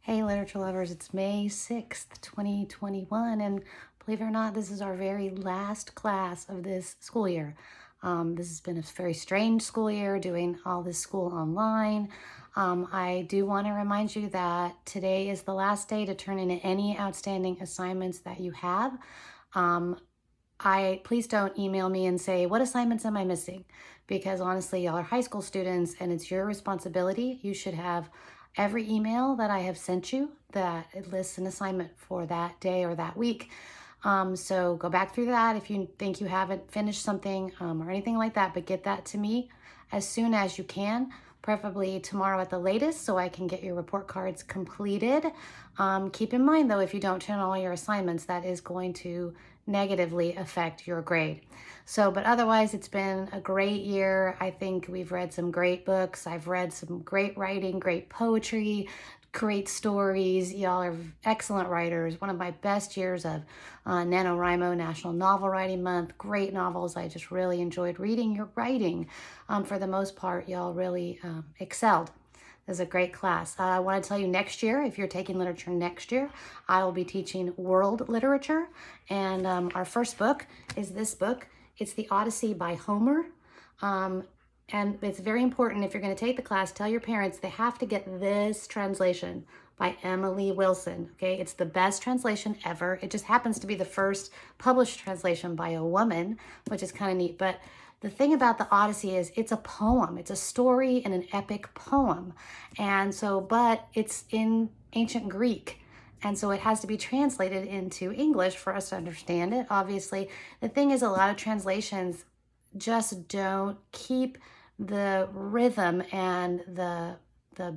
Hey, literature lovers, it's May 6th, 2021, and believe it or not, this is our very last class of this school year. This has been a very strange school year, doing all this school online. I do want to remind you that today is the last day to turn in any outstanding assignments that you have. Please don't email me and say, what assignments am I missing? Because honestly, y'all are high school students and it's your responsibility. You should have every email that I have sent you that it lists an assignment for that day or that week. So go back through that if you think you haven't finished something or anything like that, but get that to me as soon as you can, preferably tomorrow at the latest, so I can get your report cards completed. Keep in mind though, if you don't turn all your assignments, that is going to negatively affect your grade. But otherwise, it's been a great year. I think we've read some great books. I've read some great writing, great poetry, great stories. Y'all are excellent writers. One of my best years of NaNoWriMo, National Novel Writing Month. Great novels. I just really enjoyed reading your writing. For the most part, y'all really excelled. This is a great class. I want to tell you next year, if you're taking literature next year, I will be teaching world literature. And our first book is this book. It's The Odyssey by Homer. And it's very important, if you're going to take the class, tell your parents they have to get this translation by Emily Wilson. Okay, it's the best translation ever. It just happens to be the first published translation by a woman, which is kind of neat. But the thing about the Odyssey is it's a poem. It's a story and an epic poem. But it's in ancient Greek. And so it has to be translated into English for us to understand it. Obviously, the thing is a lot of translations just don't keep the rhythm and the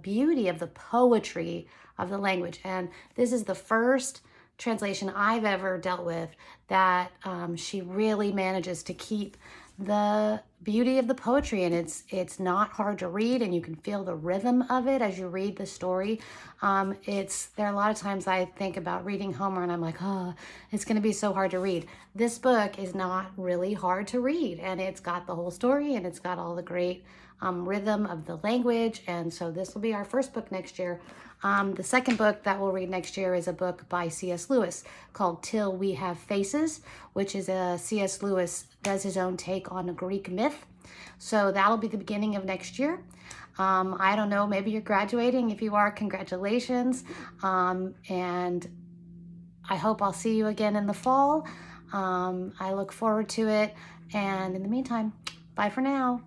beauty of the poetry of the language. And this is the first translation I've ever dealt with that she really manages to keep the beauty of the poetry, and it's not hard to read, and you can feel the rhythm of it as you read the story. There are a lot of times I think about reading Homer and I'm like, oh, it's going to be so hard to read. This book is not really hard to read, and it's got the whole story, and it's got all the great rhythm of the language. And so this will be our first book next year. The second book that we'll read next year is a book by C.S. Lewis called Till We Have Faces, which is C.S. Lewis does his own take on a Greek myth. So that'll be the beginning of next year. I don't know, maybe you're graduating. If you are, congratulations. And I hope I'll see you again in the fall. I look forward to it. And in the meantime, bye for now.